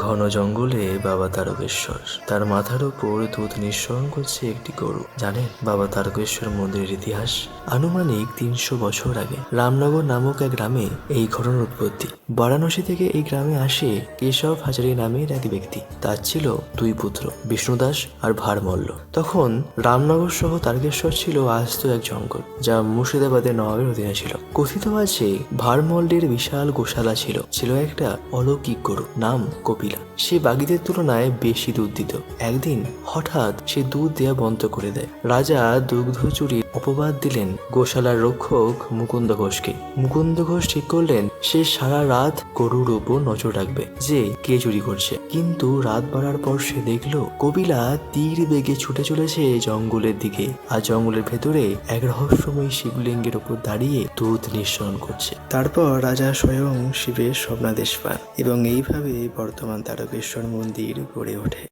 ঘন জঙ্গলে বাবা তারকেশ্বর, তার মাথার উপর দুধ নিঃসরণ করছে একটি গরু। জানেন বাবা তারকেশ্বর মন্দিরের ইতিহাস? আনুমানিক ৩০০ বছর আগে রামনগর নামক এক গ্রামে এই ঘটনার উৎপত্তি। বারাণসী থেকে এই গ্রামে আসে কেশব হাজারি নামের এক ব্যক্তি। তার ছিল দুই পুত্র, বিষ্ণুদাস আর ভারমল্ল। তখন রামনগর সহ তারকেশ্বর ছিল আস্ত এক জঙ্গল, যা মুর্শিদাবাদের নবাবের অধীনে ছিল। কথিত আছে ভারমল্লের বিশাল গোশালা ছিল একটা অলৌকিক গরু, নাম কপিলা। সে বাগিদের তুলনায় বেশি দুধ দিত। একদিন হঠাৎ সে দুধ দেয়া বন্ধ করে দেয়। রাজা দুগ্ধ চুরির অপবাদ দিলেন গোশালার রক্ষক মুকুন্দ ঘোষকে। মুকুন্দ ঘোষ ঠিক করলেন সে সারা রাত গরুর উপর নজর রাখবে যে কে চুরি করছে। কিন্তু রাত বাড়ার পর সে দেখলো কপিলা তীর বেগে ছুটে চলেছে জঙ্গলের দিকে, আর জঙ্গলের ভেতরে এক রহস্যময় শিবলিঙ্গের উপর দাঁড়িয়ে দুধ নিঃসরণ করছে। তারপর রাজা স্বয়ং শিবের স্বপ্নাদেশ পান এবং এইভাবে বর্তমান তারকেশ্বর মন্দির গড়ে ওঠে।